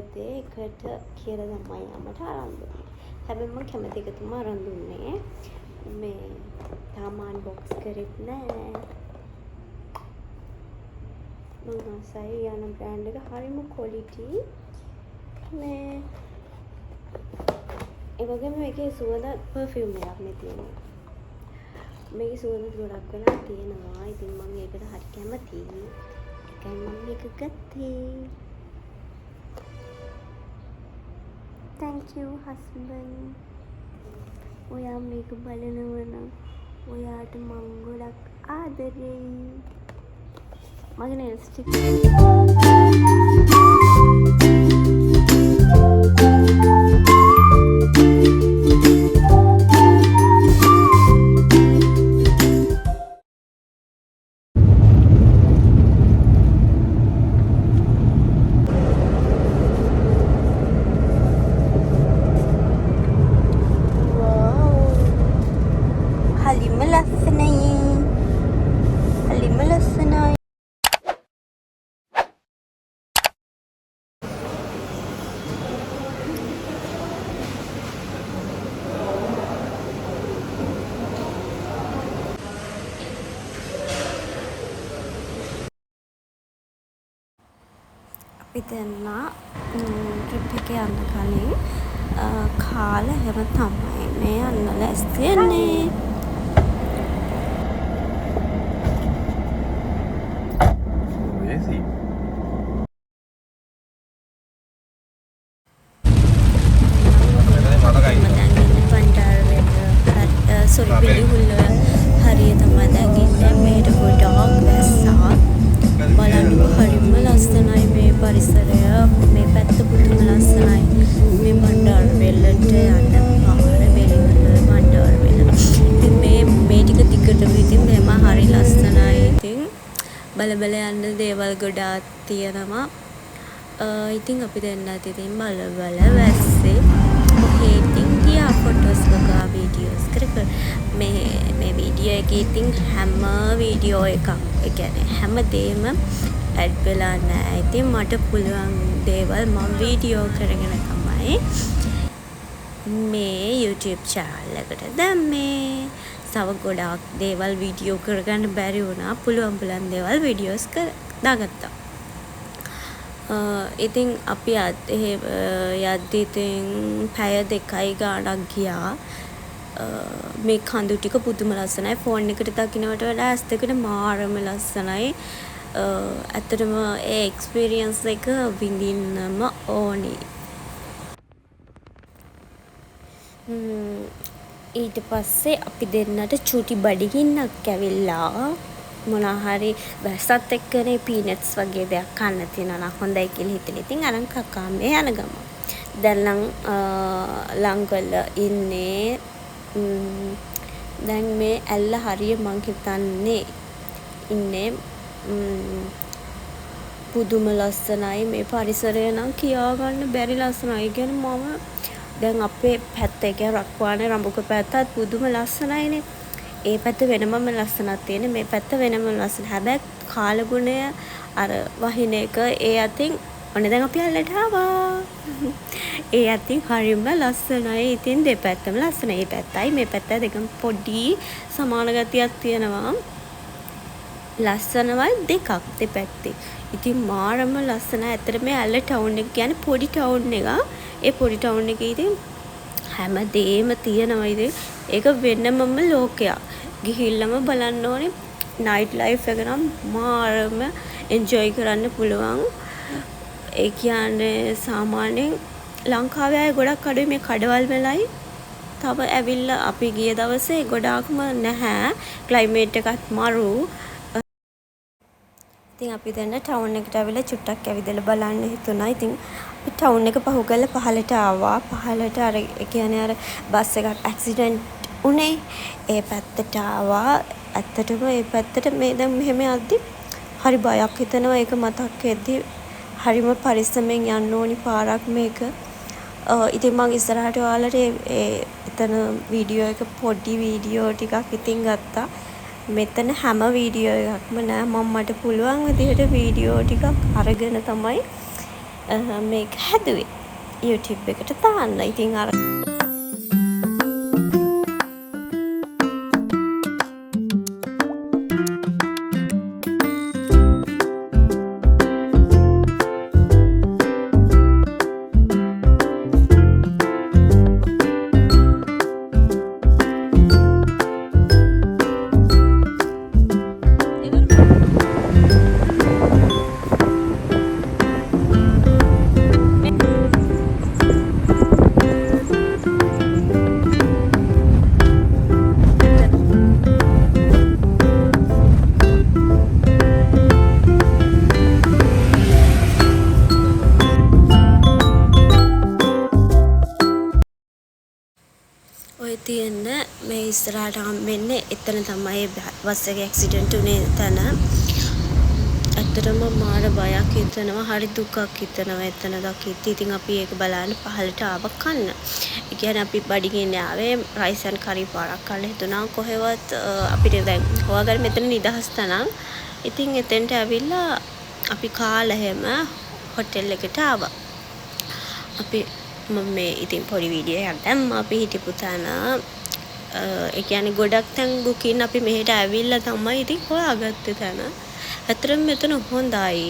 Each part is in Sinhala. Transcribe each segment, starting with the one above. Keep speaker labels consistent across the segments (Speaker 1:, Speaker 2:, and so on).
Speaker 1: එකට කියලා තමයි යමට අරන් දුන්නේ. හැබැයි මම කැමති එක තමයි අරන් දුන්නේ. මේ තාම අන්බොක්ස් කරෙත් නෑ. මම ආසයි යන බ්‍රෑන්ඩ් එක හරිම ක්වොලිටි. මේ ඒ වගේම මේකේ සුවඳ පර්ෆියුම් එකක් මේ තියෙනවා. මේකේ සුවඳ ගොඩක් වෙලා තියෙනවා. ඉතින් මම ඒකට හරි කැමතියි. ඒකයි මම මේක ගත්තේ. Thank you husband. ඔයා මේක බලනවා නම් ඔයාට මම ගොඩක් ආදරෙයි. මගේ nails stick අපි දෙන්න ට්‍රිප් එකේ යන්න කලින් කාලා හැම තමයි මේ යන්න ලෑස්ති වෙන්නේ. සොරි පිළිහුල්ල හරිය තමයි දැන් ඉන්නේ. මේට ගොඩාක් වැස්සා. බලන්න හරිම ලස්සනයි මේ පරිසරය. මේ පැත්ත පුදුම ලස්සනයි. මේ බණ්ඩාර වෙල්ලට යන්න පාර වෙලිවල බණ්ඩාර වෙල්ල. ඉතින් මේ ටික දිගටම ඉතින් මෙම හරි ලස්සනයි. ඉතින් බල යන්න දේවල් ගොඩාක් තියෙනවා. ඉතින් අපි දෙන්නත් ඉතින් බල වැස්සේ ඔහේ ඉතින් ගියා ෆොටෝස් වගා වීඩියෝස් කර මේ වීඩියෝ එකේ ඉතින් හැම වීඩියෝ එකක් ඒ කියන්නේ හැම දෙයක්ම ඇඩ් වෙලා නැහැ. ඉතින් මට පුළුවන් දේවල් මම වීඩියෝ කරගෙන තමයි මේ YouTube channel එකට දැම්මේ. තව ගොඩාක් දේවල් වීඩියෝ කරගන්න බැරි වුණා. පුළුවන් දේවල් වීඩියෝස් දාගත්තා. ඉතින් අපි යද්දී ඉතින් පැය 2යි ගාණක් ගියා. මේ කඳු ටික පුදුම ලස්සනයි. ෆෝන් එකට දකින්නට වඩා ඇස් දෙකට මාරම ලස්සනයි. ඇත්තටම ඒ එක්ස්පීරියන්ස් එක විඳින්නම ඕනි. ඊට පස්සේ අපි දෙන්නට චූටි බඩගින්නක් ඇවිල්ලා මොනහරි වැස්සත් එක්කනේ පීනට්ස් වගේ දෙයක් කන්න තියෙනවා නම් හොඳයි කියලා හිතලා ඉතින් අරන් කකා මේ යන ගම. දැන් ලංගල ඉන්නේ දැන් මේ ඇල්ල හරිය මං හිතන්නේ ඉන්නේ පුදුම ලස්සනයි. මේ පරිසරය නම් කියා ගන්න බැරි ලස්සනයි. කියන්නේ මම දැන් අපේ පැත්ත එක රක්වානේ රඹුක පැත්තත් පුදුම ලස්සනයිනේ. ඒ පැත්ත වෙනමම ලස්සනක් තියෙන. මේ පැත්ත වෙනම ලස්සන. හැබැයි කාලගුණය අර වහින එක ඒ අතින් ඔන්න දැන් අපි අල්ලට ආවා. ඒ අතින් හරියම ලස්සනයි. ඉතින් දෙපැත්තම ලස්සනයි. මේ පැත්තයි මේ පැත්තයි දෙකම පොඩි සමාන ගතියක් තියෙනවා. ලස්සනවල් දෙකක් දෙපැත්තේ. ඉතින් මාරම ලස්සනයි. ඇත්තට මේ ඇල්ල ටවුන් එක කියන්නේ පොඩි ටවුන් එක. ඒ පොඩි ටවුන් එකේ ඉතින් හැම දෙයක්ම තියෙනවා. ඉතින් ඒක වෙනමම ලෝකයක්. ගිහිල්ලම බලන්න ඕනේ. නයිට් ලයිෆ් එක නම් මාරම එන්ජොයි කරන්න පුළුවන්. ඒ කියන්නේ සාමාන්‍යයෙන් ලංකාවේ අය ගොඩක් අඩුයි මේ කඩවල් වෙලයි. තව ඇවිල්ලා අපි ගිය දවසේ ගොඩාක්ම නැහැ. ක්ලයිමේට් එකත් මරු. ඉතින් අපි දැන් ටවුන් එකට ඇවිල්ලා චුට්ටක් ඇවිදලා බලන්න හිතුණා. ඉතින් අපි ටවුන් එක පහු කරලා පහලට ආවා. පහලට අර ඒ කියන්නේ අර බස් එකක් ඇක්සිඩන්ට් උනේ. ඒ පැත්තට ආවා. ඇත්තටම ඒ පැත්තට මේ දැන් මෙහෙම යද්දි හරි බයක් හිතෙනවා. ඒක මතක් වෙද්දි හරිම පරිස්සමෙන් යන්න ඕනි පාරක් මේක. ඉතින් මම ඉස්සරහට ඔයාලට එතන වීඩියෝ එක පොඩි වීඩියෝ ටිකක් ඉතින් ගත්තා. මෙතන හැම වීඩියෝ එකක්ම නෑ. මම මට පුළුවන් විදිහට වීඩියෝ ටිකක් අරගෙන තමයි මේක හැදුවේ YouTube එකට දාන්න. ඉතින් අර ඔය තියෙන මේ ඉස්සරහට හම්බෙන්නේ එතන තමයි බස් එකේ ඇක්සිඩන්ට් උනේ තැන. ඇත්තටම මාර බයක් හිතෙනවා, හරි දුකක් හිතෙනවා එතන දකිද්දි. ඉතින් අපි ඒක බලන්න පහලට ආව කන්න. ඒ කියන්නේ අපි බඩගින්න ආවේ රයිස් ඇන්ඩ් කරි පාරක් කන්න හිතුණා. කොහෙවත් අපිට දැන් හොයාගන්න මෙතන නිදහස් තනං. ඉතින් එතෙන්ට ඇවිල්ලා අපි කාලා හැම හොටෙල් එකට ආවා. අපි මේ ඉතින් පොඩි වීඩියෝ එකක් දැම්මා අපි හිටපු තැන. ඒ කියන්නේ ගොඩක් තැන් බුකින් අපි මෙහෙට ඇවිල්ලා තමයි ඉතින් හොයාගත්තේ තැන. ඇත්තටම මෙතන හොඳයි.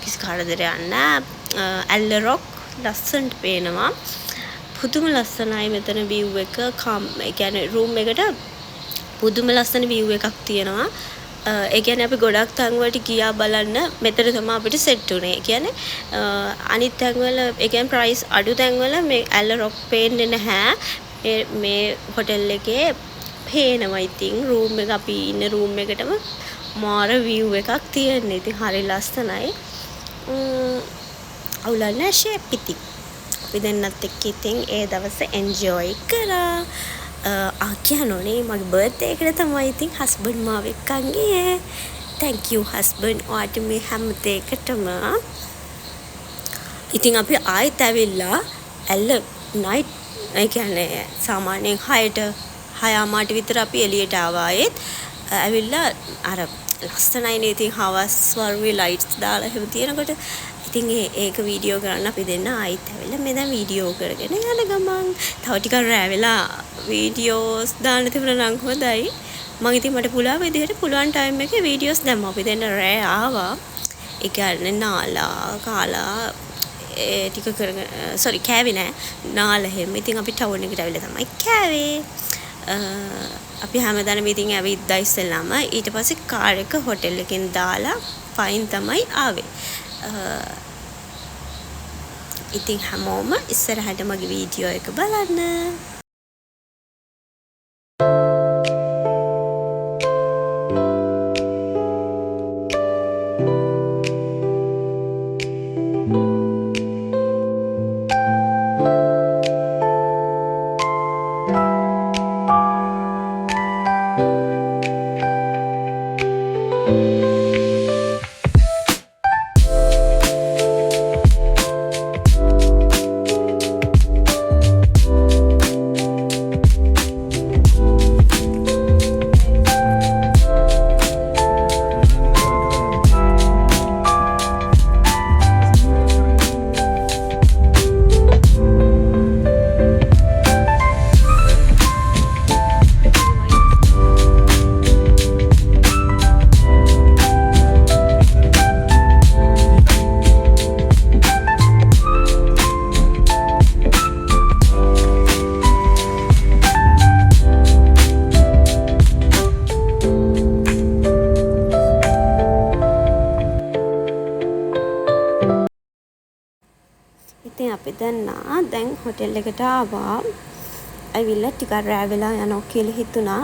Speaker 1: කිසි කරදරයක් නැහැ. ඇල්ල රොක් ලස්සනට පේනවා. පුදුම ලස්සනයි මෙතන view එක. ඒ කියන්නේ room එකට පුදුම ලස්සන view එකක් තියෙනවා. ඒ කියන්නේ අපි ගොඩක් තැන් වලට ගියා බලන්න මෙතන තමයි අපිට සෙට් උනේ. ඒ කියන්නේ අනිත් තැන් වල ඒ කියන්නේ ප්‍රයිස් අඩු තැන් වල මේ ඇල්ල රොක් පේන්නේ නැහැ. මේ හොටෙල් එකේ පේනවා. ඉතින් රූම් එක අපි ඉන්න රූම් එකටම මාර view එකක් තියෙනවා. ඉතින් හරි ලස්සනයි. අවුලක් නැහැ ෂේප් ඉතින්. අපි දෙන්නත් එක්ක ඉතින් ඒ දවස් එන්ජොයි කරා. කියනෝනේ මගේ බර්ත්ඩේ එකට තමයි ඉතින් හස්බන්ඩ් මාව එක්කන් ගියේ. thank you husband. ඔයාට මේ හැම දෙයකටම. ඉතින් අපි ආයෙත් ඇවිල්ලා ඇල්ල නයිට් ඒ කියන්නේ සාමාන්‍යයෙන් 6:00 විතර අපි එළියට ආවා. ආයෙත් ඇවිල්ලා අර ලස්සනයිනේ ඉතින් හවස් වරුවේ ලයිට්ස් දාලා එහෙම තියෙනකොට ඉතින් ඒක වීඩියෝ කරන්න අපි දෙන්න ආයෙත් ඇවිල්ලා මේ දැන් වීඩියෝ කරගෙන යන ගමන් තව ටිකක් රෑ වෙලා වීඩියෝස් දාන්න තිබුණා නම් හොඳයි. මම ඉතින් මට පුළුවන් විදිහට පුළුවන් ටයිම් එකේ වීඩියෝස් දැම්මා. අපි දෙන්න රෑ ආවා. ඒ කියන්නේ නාලා කාලා ඒ ටික කරගෙන කෑවේ නෑ. නාලා හැම ඉතින් අපි ටවුන් එකට ඇවිල්ලා තමයි කෑවේ. අපි හැමදාම ඉතින් ඇවිද්දා ඉස්සෙල්ලාම ඊට පස්සේ කාර් එක හොටෙල් එකෙන් දාලා ෆයින් තමයි ආවේ. ඉතින් හැමෝම ඉස්සරහට මගේ වීඩියෝ එක බලන්න. ඉතින් අපි දැන් හොටෙල් එකට ආවා. ඇවිල්ලා ටිකක් රෑ වෙලා යනවා කියලා හිතුණා.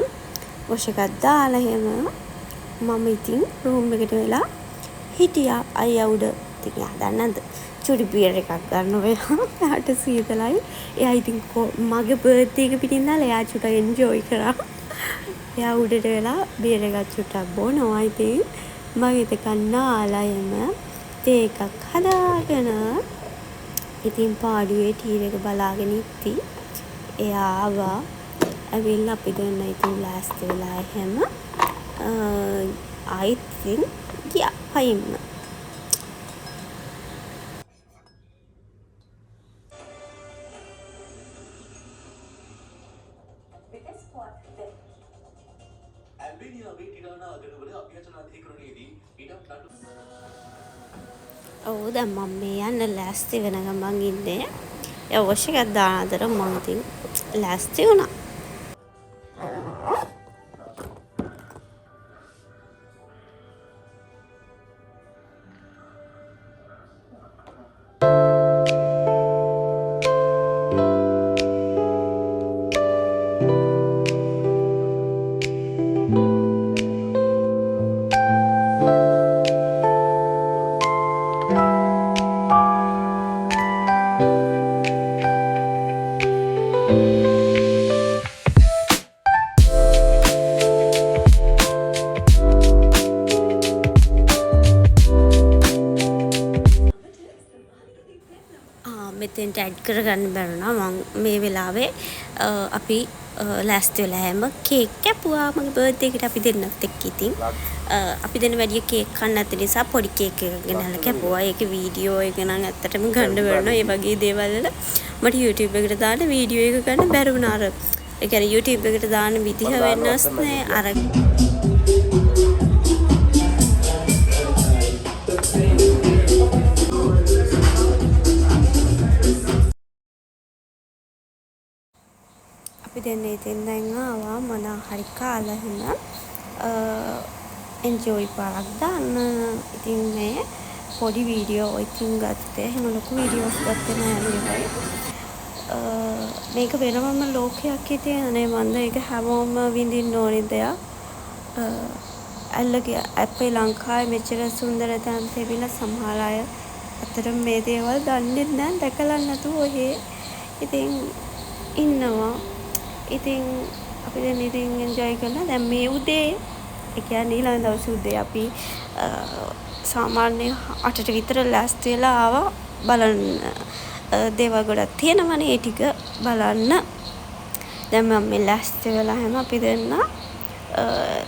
Speaker 1: වොෂ් එකක් දාලා එහෙම මම ඉතින් රූම් එකට වෙලා හිටියා. අයියා උඩ ඉතින් දන්නද චුඩි බියර් එකක් ගන්න වෙලා. එයාට සීතලයි. එයා ඉතින් මගේ බර්ත්ඩේ එක පිටින් දාලා එයා චුට්ටක් එන්ජොයි කරා. එයා උඩට වෙලා බියර් එකක් චුට්ටක් බොනවා. ඉතින් මගේ දෙක නාලා එම තේ එකක් හදාගෙන ඉතින් පාඩුවේ ටීවී එක බලාගෙන ඉති. එයා ආවා. ඇවිල්ලා අපි දෙන්න ඉතින් ලෑස්ති වෙලා එහෙම ආයිත් ගියා පයින්න. ඔව් දැන් මම මේ යන්න ලෑස්ති වෙන ගමන් ඉන්නේ. ඒ අවශ්‍ය එකක් දාන අතර මම ඉතින් ලෑස්ති වුණා. මෙතෙන්ට ඇඩ් කරගන්න බැරුණා මම මේ වෙලාවේ අපි ලෑස්ති වෙලා හැම කේක් කැපුවා මගේ බර්ත්ඩේ එකට අපි දෙන්නත් එක්ක ඉතින් අපි දෙන්න වැඩි කේක් කන්න නැති නිසා පොඩි කේක් එකක් ගෙනල්ලා කැපුවා. ඒකේ වීඩියෝ එක නම් ඇත්තටම ගන්න බැරුණා. ඒ වගේ දේවල් වල මට YouTube එකට දාන්න වීඩියෝ එක ගන්න බැරි වුණා. අර ඒ කියන්නේ YouTube එකට දාන්න විදිහ වෙනස් නෑ. අර අපි දෙන්නේ ඉතින් දැන් ආවා මොනවා හරි කාලා හිම එන්ජොයි පාරක් දාන්න. ඉතින් මේ පොඩි වීඩියෝ ඉතින් ගත්තේ එහෙම ලොකු වීඩියෝස් ගත්තේ නෑ මේවයි. මේක වෙනමම ලෝකයක් හිතේනේ මන්ද ඒක හැමෝම විඳින්න ඕනේ දෙයක්. අල්ලගේ අපේ ලංකාවේ මෙච්චර සුන්දර තැන් තිබිලා සමහර අය අතට මේ දේවල් දන්නේ නැහැ දැකලා නැතුව ඔහේ ඉතින් ඉන්නවා. ඉතින් අපි දැන් ඉතින් එන්ජොයි කරලා දැන් මේ උදේ ඒ කියන්නේ ඊළඟ දවසේ උදේ අපි සාමාන්‍ය 8ට විතර ලෑස්ති වෙලා ආවා බලන්න දේවල් ගොඩක් තියෙනවනේ ඒ ටික බලන්න. දැන් මම මේ ලෑස්ති වෙලා හැම අපි දෙන්න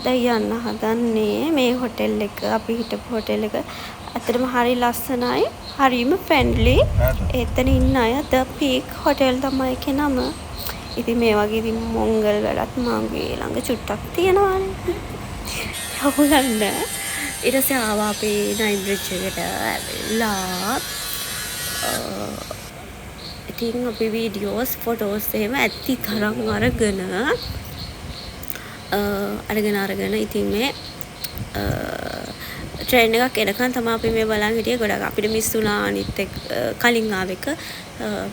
Speaker 1: දැන් යන්න හදන්නේ මේ හොටෙල් එක අපි හිටපු හොටෙල් එක. ඇත්තටම හරි ලස්සනයි හරිම ෆ්‍රෙන්ඩ්ලි. එතන ඉන්න අය ද පීක් හොටෙල් තමයි ඒකේ නම. ඉතින් මේ වගේ ඉතින් මොංගල් වැඩක් මගේ ළඟ චුට්ටක් තියෙනවානේ. හවුලන්න. ඊට පස්සේ ආවා අපි නයින් බ්‍රිජ් එකට ඇවිල්ලා ඉතින් අපි වීඩියෝස් ෆොටෝස් එහෙම ඇති තරම් අරගෙන ඉතින් මේ ට්‍රේන් එකක් එනකන් තමයි අපි මේ බලන් හිටියේ. ගොඩක් අපිට මිස් වුණා අනිත් එක්ක කලින් ආවෙක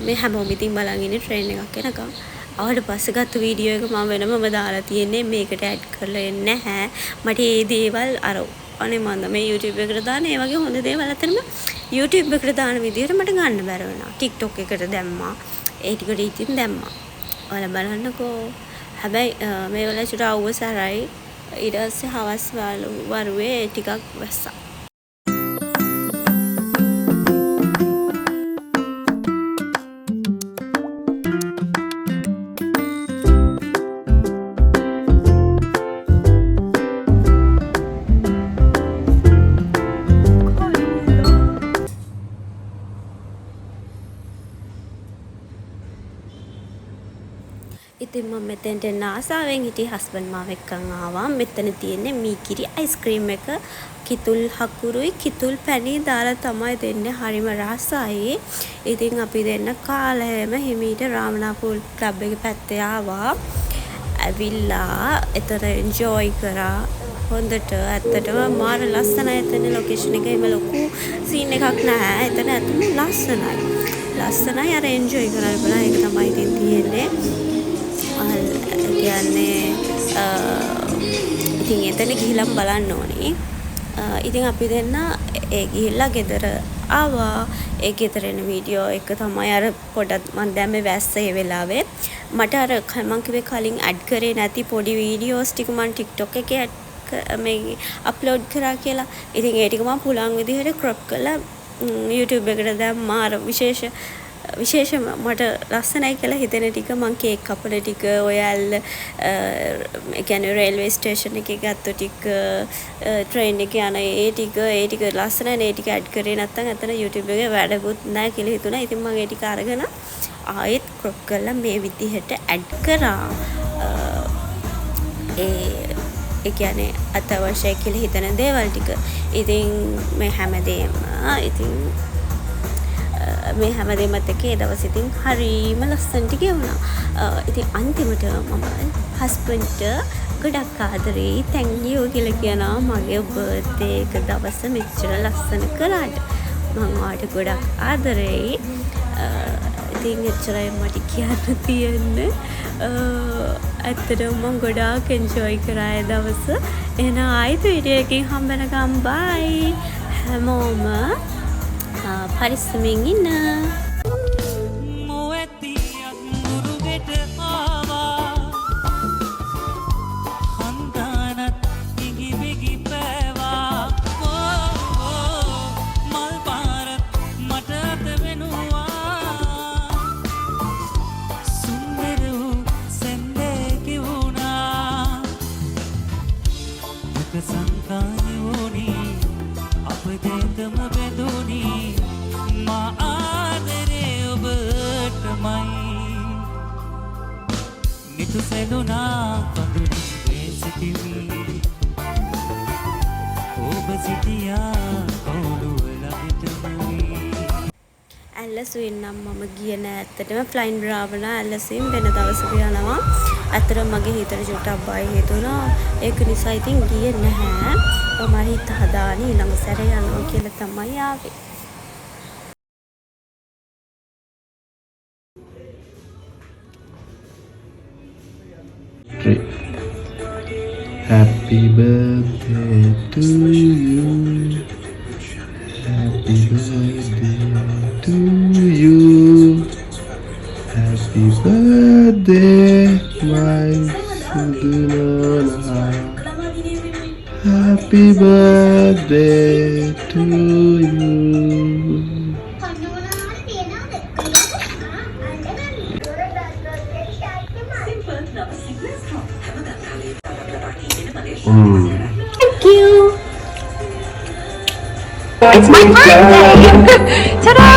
Speaker 1: මේ හැමෝම ඉතින් බලන් ඉන්නේ ට්‍රේන් එකක් එනකන්. ආවට පස්සේ ගත්ත වීඩියෝ එක මම වෙනමම දාලා තියෙන්නේ මේකට ඇඩ් කරලා එන්නේ නැහැ. මට මේ දේවල් අර අනේ මන්ද මේ YouTube එකට දාන ඒ වගේ හොඳ දේවල් අතරම YouTube එකට දාන විදියට මට ගන්න බැර වුණා. TikTok එකට දැම්මා. ඒ ටිකට ඉතින් දැම්මා. ඔයාලා බලන්නකෝ. හැබැයි මේ වල චුට අවුසරයි. ඊට පස්සේ හවස් වරුවේ ටිකක් වැස්සා. ඉතින් මම මෙතෙන්ට එන්න ආසාවෙන් හිටියේ හස්බන්ඩ් මාව එක්කන් ආවා. මෙතන තියෙන්නේ මීකිරි අයිස්ක්‍රීම් එක. කිතුල් හකුරුයි කිතුල් පැණි දාලා තමයි දෙන්නේ. හරිම රසයි. ඉතින් අපි දෙන්න කාලෙම හිමීට රාමනාපූල් ක්ලබ් එක පැත්තේ ආවා. ඇවිල්ලා එතන එන්ජොයි කරා. හොඳට ඇත්තටම මාර ලස්සනයි එතන ලොකේෂන් එක. එහෙම ලොකු සීන් එකක් නැහැ. එතන ඇත්තම ලස්සනයි. ලස්සනයි අර එන්ජොයි කරලා බලන්න ඒක තමයි ඉතින් තියෙන්නේ. කියන්නේ ඉතින් එතන ගිහිල්ලා බලන්න ඕනේ. ඉතින් අපි දෙන්න ඒ ගිහිල්ලා ගෙදර ආවා. ඒ ගෙදර එන වීඩියෝ එක තමයි අර පොඩක් මම දැන් මේ වැස්ස ඒ වෙලාවේ මට අර මම කිව්වේ කලින් ඇඩ් කරේ නැති පොඩි වීඩියෝස් ටික මම TikTok එකේ මේ අප්ලෝඩ් කරා කියලා. ඉතින් ඒ ටික මම පුළුවන් විදිහට crop කරලා YouTube එකට දැම්මා. අර විශේෂම මට ලස්සනයි කියලා හිතෙන ටික මං කේක් කපන ටික ඔය ඇල්ල ඒ කියන්නේ රේල්වේ ස්ටේෂන් එකේ ගත්ත ටික ට්‍රේන් එකේ යන ඒ ටික ලස්සනයි. ඒ ටික ඇඩ් කරේ නැත්නම් අතන YouTube එකේ වැඩකුත් නැහැ කියලා හිතුණා. ඉතින් මම ඒ ටික අරගෙන ආයෙත් ක්‍රොප් කරලා මේ විදිහට ඇඩ් කරා. ඒ කියන්නේ අත්‍යවශ්‍යයි කියලා හිතන දේවල් ටික. ඉතින් මේ හැමදේම ඉතින් මේ හැමදේමත් එක්ක ඒ දවස් ඉතින් හරිම ලස්සනට ගෙවුණා. ඉතින් අන්තිමට මම හස්බන්ඩ්ට ගොඩක් ආදරේ thank you කියලා කියනවා මගේ බර්ත්ඩේ එක දවස මෙච්චර ලස්සන කළාට. මම ඔයාට ගොඩක් ආදරෙයි. ඉතින් එච්චරයි මට කියන්න තියෙන්නේ. ඇත්තටම මම ගොඩාක් එන්ජොයි කරා ඒ දවස. එහෙනම් ආයෙත් වීඩියෝ එකකින් හම්බෙනකම් bye. හැමෝම පරිස්සමෙන් ඉන්න. ඇල්ලසුවෙන් නම් මම ගියේ නෑ. ඇත්තටම ෆ්ලයින් බ්‍රාවලා ඇල්ලසුවෙන් වෙන දවසක යනවා. ඇත්තටම මගේ හිතට චුට්ටක් බය හිතුණා. ඒක නිසා ඉතින් ගියේ නැහැ. මම හිත හදාගෙන ඊළඟ සැරේ යනවා කියලා තමයි ආවේ.
Speaker 2: Happy birthday to you. Happy birthday to you. Happy birthday, my Sudhana. Happy birthday to you.
Speaker 1: Thank you. It's my birthday. Ta-da!